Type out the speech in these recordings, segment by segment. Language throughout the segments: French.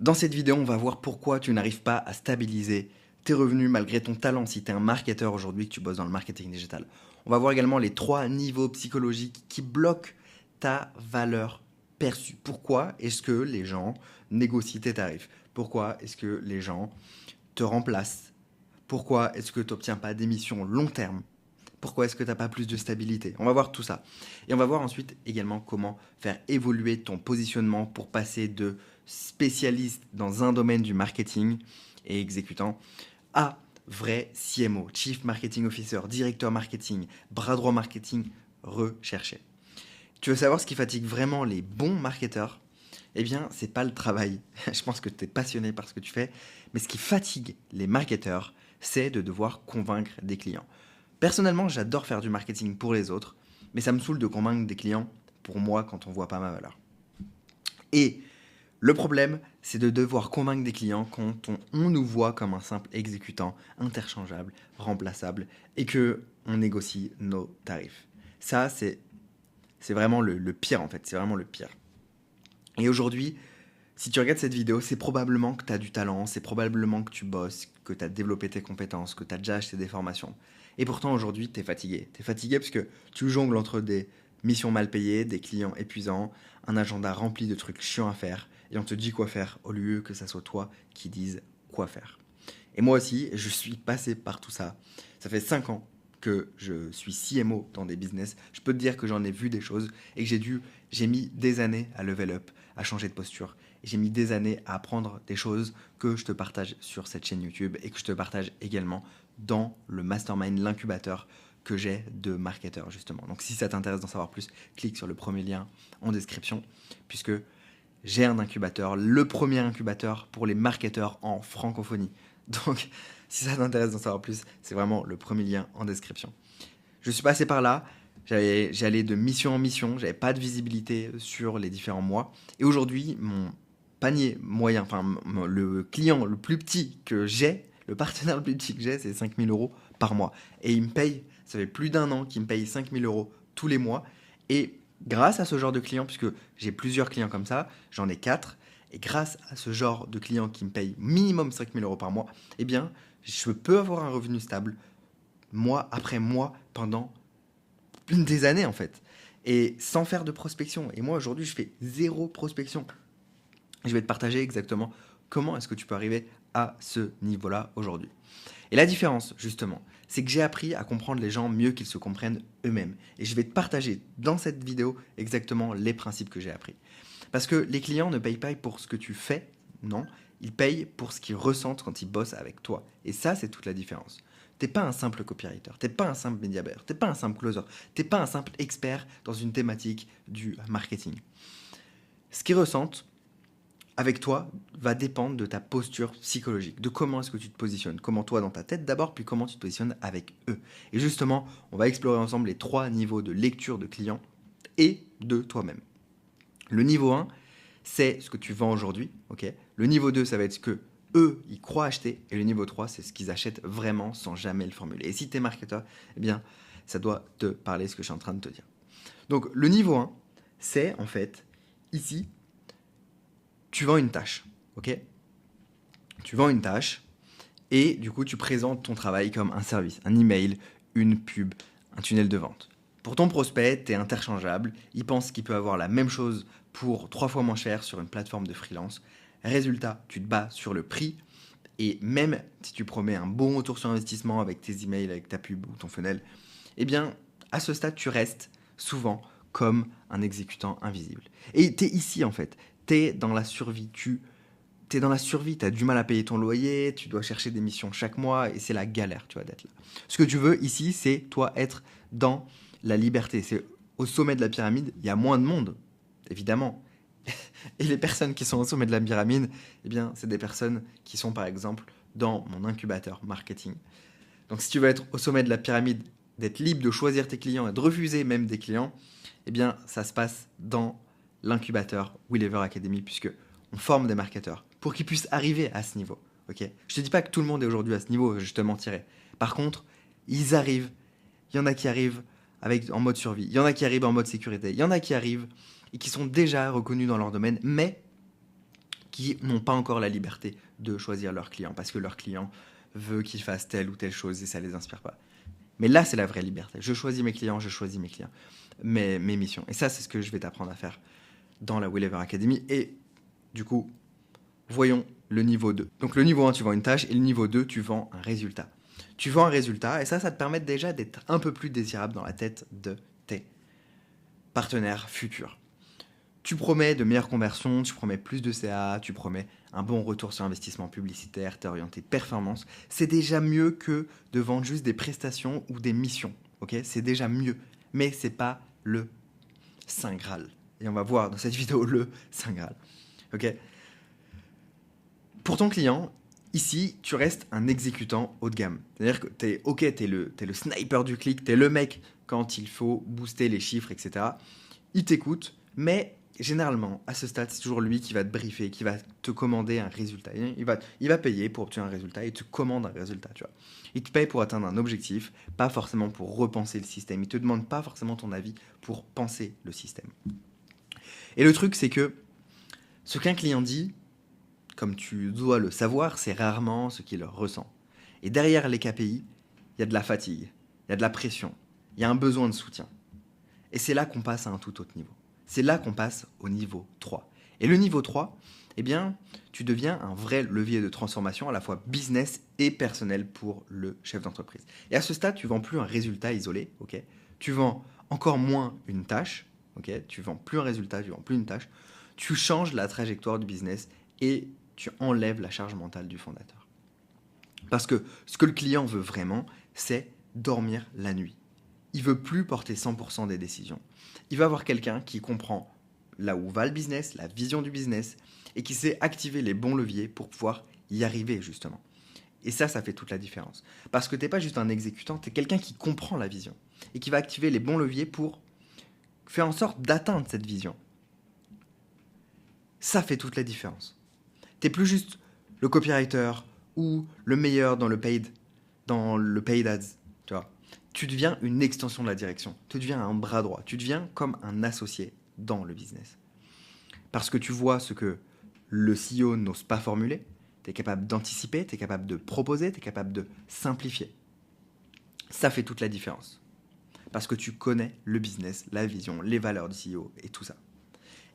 Dans cette vidéo, on va voir pourquoi tu n'arrives pas à stabiliser tes revenus malgré ton talent si tu es un marketeur aujourd'hui, que tu bosses dans le marketing digital. On va voir également les 3 niveaux psychologiques qui bloquent ta valeur perçue. Pourquoi est-ce que les gens négocient tes tarifs? Pourquoi est-ce que les gens te remplacent? Pourquoi est-ce que tu n'obtiens pas des missions long terme? Pourquoi est-ce que tu n'as pas plus de stabilité? On va voir tout ça. Et on va voir ensuite également comment faire évoluer ton positionnement pour passer de spécialiste dans un domaine du marketing et exécutant à vrai CMO, Chief Marketing Officer, directeur marketing, bras droit marketing recherché. Tu veux savoir ce qui fatigue vraiment les bons marketeurs? Eh bien, c'est pas le travail. Je pense que tu es passionné par ce que tu fais, mais ce qui fatigue les marketeurs, c'est de devoir convaincre des clients. Personnellement, j'adore faire du marketing pour les autres, mais ça me saoule de convaincre des clients pour moi quand on voit pas ma valeur. Et le problème, c'est de devoir convaincre des clients quand on nous voit comme un simple exécutant interchangeable, remplaçable, et que on négocie nos tarifs. Ça, c'est vraiment le pire en fait, c'est vraiment le pire. Et aujourd'hui, si tu regardes cette vidéo, c'est probablement que tu as du talent, c'est probablement que tu bosses, que tu as développé tes compétences, que tu as déjà acheté des formations. Et pourtant, aujourd'hui, tu es fatigué. Tu es fatigué parce que tu jongles entre des missions mal payées, des clients épuisants, un agenda rempli de trucs chiants à faire, et on te dit quoi faire au lieu que ça soit toi qui dise quoi faire. Et moi aussi, je suis passé par tout ça. Ça fait 5 ans que je suis CMO dans des business. Je peux te dire que j'en ai vu des choses et que j'ai mis des années à level up, à changer de posture. Et j'ai mis des années à apprendre des choses que je te partage sur cette chaîne YouTube et que je te partage également dans le mastermind, l'incubateur que j'ai de marketeurs justement. Donc si ça t'intéresse d'en savoir plus, clique sur le premier lien en description puisque j'ai un incubateur, le premier incubateur pour les marketeurs en francophonie. Donc, si ça t'intéresse d'en savoir plus, c'est vraiment le premier lien en description. Je suis passé par là, j'allais de mission en mission, j'avais pas de visibilité sur les différents mois. Et aujourd'hui, mon panier moyen, enfin le client le plus petit que j'ai, le partenaire le plus petit que j'ai, c'est 5 000 euros par mois. Et il me paye, ça fait plus d'1 an qu'il me paye 5 000 euros tous les mois. Et grâce à ce genre de client, puisque j'ai plusieurs clients comme ça, j'en ai 4, et grâce à ce genre de client qui me paye minimum 5 000 euros par mois, eh bien, je peux avoir un revenu stable mois après mois pendant des années en fait. Et sans faire de prospection. Et moi aujourd'hui, je fais 0 prospection. Je vais te partager exactement comment est-ce que tu peux arriver à ce niveau-là aujourd'hui. Et la différence, justement, c'est que j'ai appris à comprendre les gens mieux qu'ils se comprennent eux-mêmes. Et je vais te partager dans cette vidéo exactement les principes que j'ai appris. Parce que les clients ne payent pas pour ce que tu fais, non, ils payent pour ce qu'ils ressentent quand ils bossent avec toi. Et ça, c'est toute la différence. T'es pas un simple copywriter, t'es pas un simple media buyer, t'es pas un simple closer, t'es pas un simple expert dans une thématique du marketing. Ce qu'ils ressentent avec toi va dépendre de ta posture psychologique, de comment est-ce que tu te positionnes, comment toi dans ta tête d'abord, puis comment tu te positionnes avec eux. Et justement, on va explorer ensemble les 3 niveaux de lecture de clients et de toi-même. Le niveau 1, c'est ce que tu vends aujourd'hui, ok. Le niveau 2, ça va être ce que eux, ils croient acheter. Et le niveau 3, c'est ce qu'ils achètent vraiment sans jamais le formuler. Et si tu es marketeur, eh bien, ça doit te parler ce que je suis en train de te dire. Donc, le niveau 1, c'est en fait, ici, tu vends une tâche, ok. Tu vends une tâche et du coup, tu présentes ton travail comme un service, un email, une pub, un tunnel de vente. Pour ton prospect, tu es interchangeable, il pense qu'il peut avoir la même chose pour 3 fois moins cher sur une plateforme de freelance. Résultat, tu te bats sur le prix et même si tu promets un bon retour sur investissement avec tes emails, avec ta pub ou ton funnel, eh bien, à ce stade, tu restes souvent comme un exécutant invisible. Et tu es ici en fait, tu es dans la survie, t'es dans la survie, t'as du mal à payer ton loyer, tu dois chercher des missions chaque mois et c'est la galère, tu vois, d'être là. Ce que tu veux ici, c'est toi être dans la liberté. C'est au sommet de la pyramide, il y a moins de monde, évidemment. Et les personnes qui sont au sommet de la pyramide, eh bien, c'est des personnes qui sont par exemple dans mon incubateur marketing. Donc si tu veux être au sommet de la pyramide, d'être libre de choisir tes clients et de refuser même des clients, eh bien, ça se passe dans l'incubateur Willever Academy puisque on forme des marketeurs pour qu'ils puissent arriver à ce niveau. Okay, je ne te dis pas que tout le monde est aujourd'hui à ce niveau, je te mentirais. Par contre, ils arrivent. Il y en a qui arrivent en mode survie. Il y en a qui arrivent en mode sécurité. Il y en a qui arrivent et qui sont déjà reconnus dans leur domaine, mais qui n'ont pas encore la liberté de choisir leur client parce que leur client veut qu'ils fassent telle ou telle chose et ça les inspire pas. Mais là, c'est la vraie liberté. Je choisis mes clients, mes missions. Et ça, c'est ce que je vais t'apprendre à faire dans la Will Ever Academy. Et du coup, voyons le niveau 2. Donc le niveau 1, tu vends une tâche et le niveau 2, tu vends un résultat. Tu vends un résultat et ça te permet déjà d'être un peu plus désirable dans la tête de tes partenaires futurs. Tu promets de meilleures conversions, tu promets plus de CA, tu promets un bon retour sur investissement publicitaire, tu es orienté performance. C'est déjà mieux que de vendre juste des prestations ou des missions. Okay, c'est déjà mieux, mais c'est pas le Saint Graal. Et on va voir dans cette vidéo le Saint Graal. Okay. Pour ton client, ici, tu restes un exécutant haut de gamme. C'est-à-dire que t'es le sniper du clic, t'es le mec quand il faut booster les chiffres, etc. Il t'écoute, mais généralement, à ce stade, c'est toujours lui qui va te briefer, qui va te commander un résultat. Il va payer pour obtenir un résultat, il te commande un résultat, tu vois. Il te paye pour atteindre un objectif, pas forcément pour repenser le système. Il te demande pas forcément ton avis pour penser le système. Et le truc, c'est que ce qu'un client dit, comme tu dois le savoir, c'est rarement ce qu'il ressent. Et derrière les KPI, il y a de la fatigue, il y a de la pression, il y a un besoin de soutien. Et c'est là qu'on passe à un tout autre niveau. C'est là qu'on passe au niveau 3. Et le niveau 3, eh bien, tu deviens un vrai levier de transformation à la fois business et personnel pour le chef d'entreprise. Et à ce stade, tu ne vends plus un résultat isolé, ok ? Tu vends encore moins une tâche, ok ? Tu ne vends plus un résultat, tu ne vends plus une tâche. Tu changes la trajectoire du business et tu enlèves la charge mentale du fondateur. Parce que ce que le client veut vraiment, c'est dormir la nuit. Il veut plus porter 100% des décisions. Il va avoir quelqu'un qui comprend là où va le business, la vision du business, et qui sait activer les bons leviers pour pouvoir y arriver justement. Et ça fait toute la différence. Parce que tu n'es pas juste un exécutant, tu es quelqu'un qui comprend la vision et qui va activer les bons leviers pour faire en sorte d'atteindre cette vision. Ça fait toute la différence. Tu n'es plus juste le copywriter ou le meilleur dans le paid ads, tu vois. Tu deviens une extension de la direction, tu deviens un bras droit, tu deviens comme un associé dans le business. Parce que tu vois ce que le CEO n'ose pas formuler, tu es capable d'anticiper, tu es capable de proposer, tu es capable de simplifier. Ça fait toute la différence. Parce que tu connais le business, la vision, les valeurs du CEO et tout ça.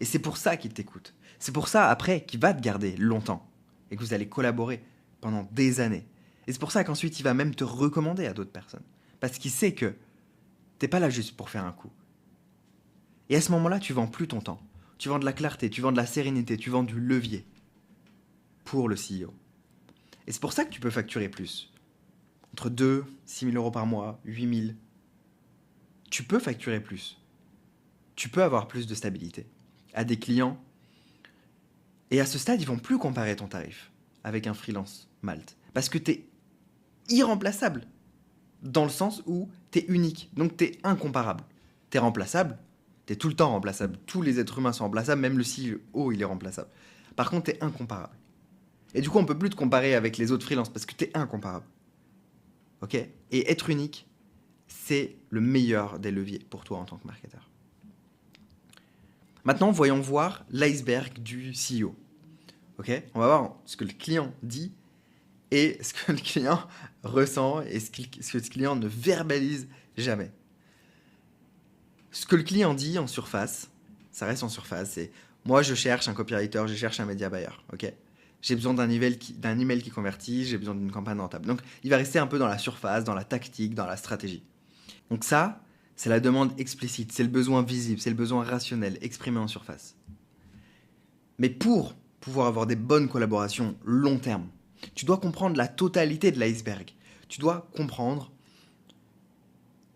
Et c'est pour ça qu'il t'écoute. C'est pour ça, après, qu'il va te garder longtemps et que vous allez collaborer pendant des années. Et c'est pour ça qu'ensuite, il va même te recommander à d'autres personnes. Parce qu'il sait que t'es pas là juste pour faire un coup. Et à ce moment-là, tu vends plus ton temps. Tu vends de la clarté, tu vends de la sérénité, tu vends du levier pour le CEO. Et c'est pour ça que tu peux facturer plus. Entre 2, 6 000 euros par mois, 8 000. Tu peux facturer plus. Tu peux avoir plus de stabilité. À des clients. Et à ce stade, ils vont plus comparer ton tarif avec un freelance Malte. Parce que t'es irremplaçable. Dans le sens où t'es unique, donc t'es incomparable. T'es remplaçable, t'es tout le temps remplaçable. Tous les êtres humains sont remplaçables, même le CEO, il est remplaçable. Par contre, t'es incomparable. Et du coup, on peut plus te comparer avec les autres freelances parce que t'es incomparable. Ok ? Et être unique, c'est le meilleur des leviers pour toi en tant que marketeur. Maintenant, voyons voir l'iceberg du CEO. Ok ? On va voir ce que le client dit et ce que le client ressent et ce que le client ne verbalise jamais. Ce que le client dit en surface, ça reste en surface, c'est « moi je cherche un copywriter, je cherche un media buyer, ok ? J'ai besoin d'un email qui convertit, j'ai besoin d'une campagne rentable. » Donc il va rester un peu dans la surface, dans la tactique, dans la stratégie. Donc ça, c'est la demande explicite, c'est le besoin visible, c'est le besoin rationnel, exprimé en surface. Mais pour pouvoir avoir des bonnes collaborations long terme, tu dois comprendre la totalité de l'iceberg. Tu dois comprendre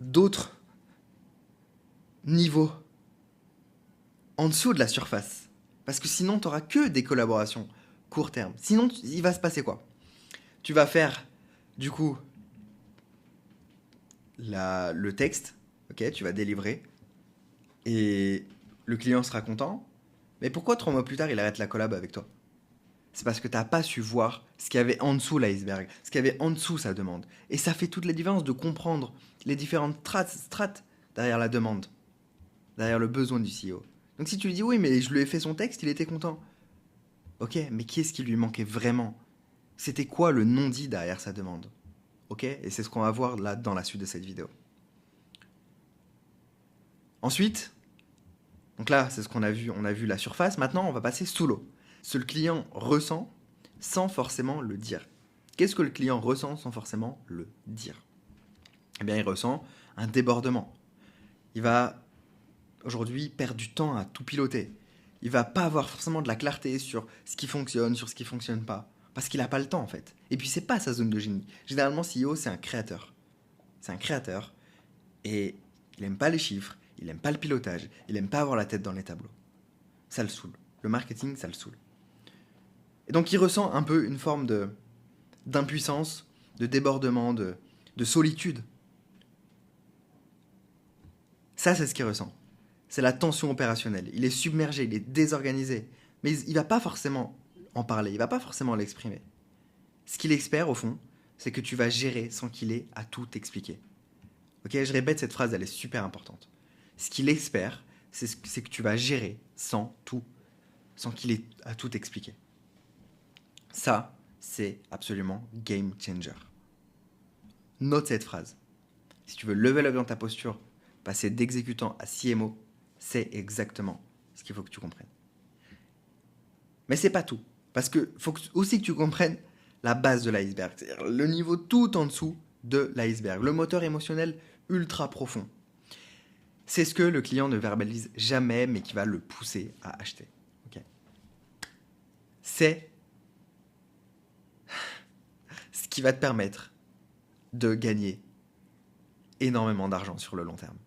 d'autres niveaux en dessous de la surface. Parce que sinon, tu n'auras que des collaborations court terme. Sinon, il va se passer quoi ? Tu vas faire, du coup, le texte, ok, tu vas délivrer, et le client sera content. Mais pourquoi 3 mois plus tard, il arrête la collab avec toi ? C'est parce que tu n'as pas su voir ce qu'il y avait en dessous l'iceberg, ce qu'il y avait en dessous sa demande. Et ça fait toute la différence de comprendre les différentes strates derrière la demande, derrière le besoin du CEO. Donc si tu lui dis oui, mais je lui ai fait son texte, il était content. Ok, mais qu'est-ce qui lui manquait vraiment? C'était quoi le non-dit derrière sa demande? Ok, et c'est ce qu'on va voir là dans la suite de cette vidéo. Ensuite, donc là, c'est ce qu'on a vu, on a vu la surface. Maintenant, on va passer sous l'eau. Ce que le client ressent sans forcément le dire. Qu'est-ce que le client ressent sans forcément le dire? Eh bien, il ressent un débordement. Il va aujourd'hui perdre du temps à tout piloter. Il va pas avoir forcément de la clarté sur ce qui fonctionne, sur ce qui fonctionne pas. Parce qu'il n'a pas le temps en fait. Et puis c'est pas sa zone de génie. Généralement, CEO, c'est un créateur. C'est un créateur. Et il aime pas les chiffres, il aime pas le pilotage, il aime pas avoir la tête dans les tableaux. Ça le saoule. Le marketing, ça le saoule. Et donc il ressent un peu une forme d'impuissance, de débordement, de solitude. Ça, c'est ce qu'il ressent. C'est la tension opérationnelle. Il est submergé, il est désorganisé. Mais il ne va pas forcément en parler, il ne va pas forcément l'exprimer. Ce qu'il espère, au fond, c'est que tu vas gérer sans qu'il ait à tout expliquer. Ok, je répète cette phrase, elle est super importante. Ce qu'il espère, c'est que tu vas gérer sans qu'il ait à tout expliquer. Ça, c'est absolument game changer. Note cette phrase. Si tu veux level up dans ta posture, passer d'exécutant à CMO, c'est exactement ce qu'il faut que tu comprennes. Mais c'est pas tout. Parce que faut aussi que tu comprennes la base de l'iceberg. C'est-à-dire le niveau tout en dessous de l'iceberg. Le moteur émotionnel ultra profond. C'est ce que le client ne verbalise jamais, mais qui va le pousser à acheter. Okay. C'est ce qui va te permettre de gagner énormément d'argent sur le long terme.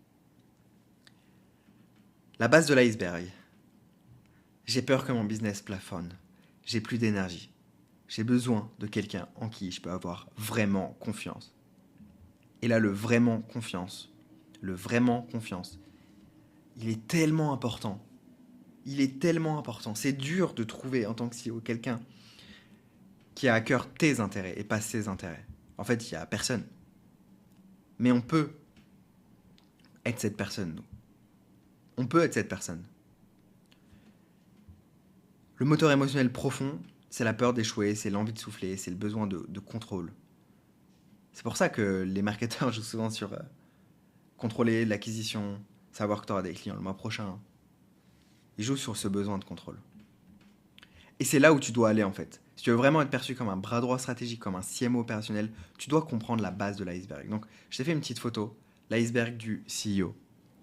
La base de l'iceberg. J'ai peur que mon business plafonne. J'ai plus d'énergie. J'ai besoin de quelqu'un en qui je peux avoir vraiment confiance. Et là, le vraiment confiance, il est tellement important. Il est tellement important. C'est dur de trouver en tant que CEO quelqu'un qui a à cœur tes intérêts et pas ses intérêts. En fait, il n'y a personne. Mais on peut être cette personne, nous. On peut être cette personne. Le moteur émotionnel profond, c'est la peur d'échouer, c'est l'envie de souffler, c'est le besoin de contrôle. C'est pour ça que les marketeurs jouent souvent sur contrôler l'acquisition, savoir que tu auras des clients le mois prochain. Ils jouent sur ce besoin de contrôle. Et c'est là où tu dois aller en fait. Si tu veux vraiment être perçu comme un bras droit stratégique, comme un CMO opérationnel, tu dois comprendre la base de l'iceberg. Donc, je t'ai fait une petite photo, l'iceberg du CEO.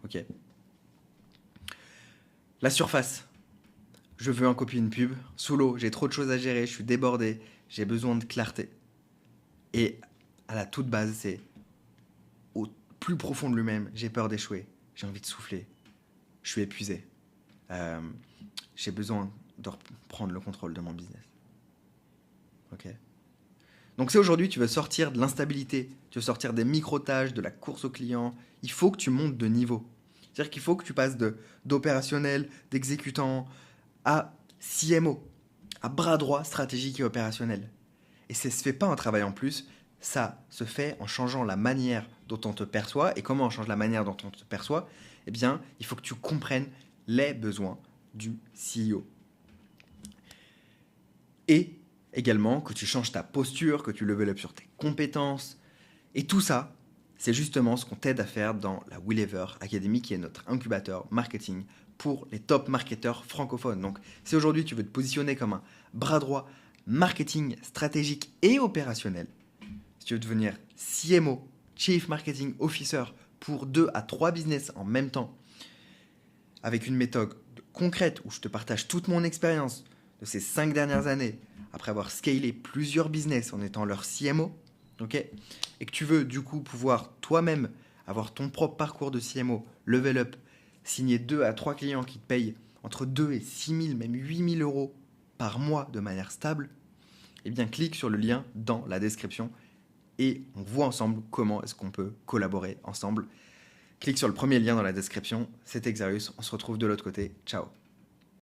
Ok. La surface. Je veux un copy, une pub. Sous l'eau, j'ai trop de choses à gérer, je suis débordé, j'ai besoin de clarté. Et à la toute base, c'est au plus profond de lui-même, j'ai peur d'échouer, j'ai envie de souffler, je suis épuisé. J'ai besoin de reprendre le contrôle de mon business. Ok. Donc si aujourd'hui tu veux sortir de l'instabilité, tu veux sortir des micro-tâches, de la course au client, il faut que tu montes de niveau. C'est-à-dire qu'il faut que tu passes d'opérationnel, d'exécutant à CMO, à bras droit stratégique et opérationnel. Et ça ne se fait pas en travaillant plus, ça se fait en changeant la manière dont on te perçoit. Et comment on change la manière dont on te perçoit? Eh bien, il faut que tu comprennes les besoins du CEO. Et également que tu changes ta posture, que tu level up sur tes compétences. Et tout ça, c'est justement ce qu'on t'aide à faire dans la Willever Academy, qui est notre incubateur marketing pour les top marketeurs francophones. Donc, si aujourd'hui tu veux te positionner comme un bras droit marketing stratégique et opérationnel, si tu veux devenir CMO, Chief Marketing Officer, pour 2 à 3 business en même temps, avec une méthode concrète où je te partage toute mon expérience de ces 5 dernières années, après avoir scalé plusieurs business en étant leur CMO, okay, et que tu veux du coup pouvoir toi-même avoir ton propre parcours de CMO, level up, signer 2 à 3 clients qui te payent entre 2 et 6 000, même 8 000 euros par mois de manière stable, eh bien clique sur le lien dans la description et on voit ensemble comment est-ce qu'on peut collaborer ensemble. Clique sur le premier lien dans la description, c'était Xarius, on se retrouve de l'autre côté, ciao.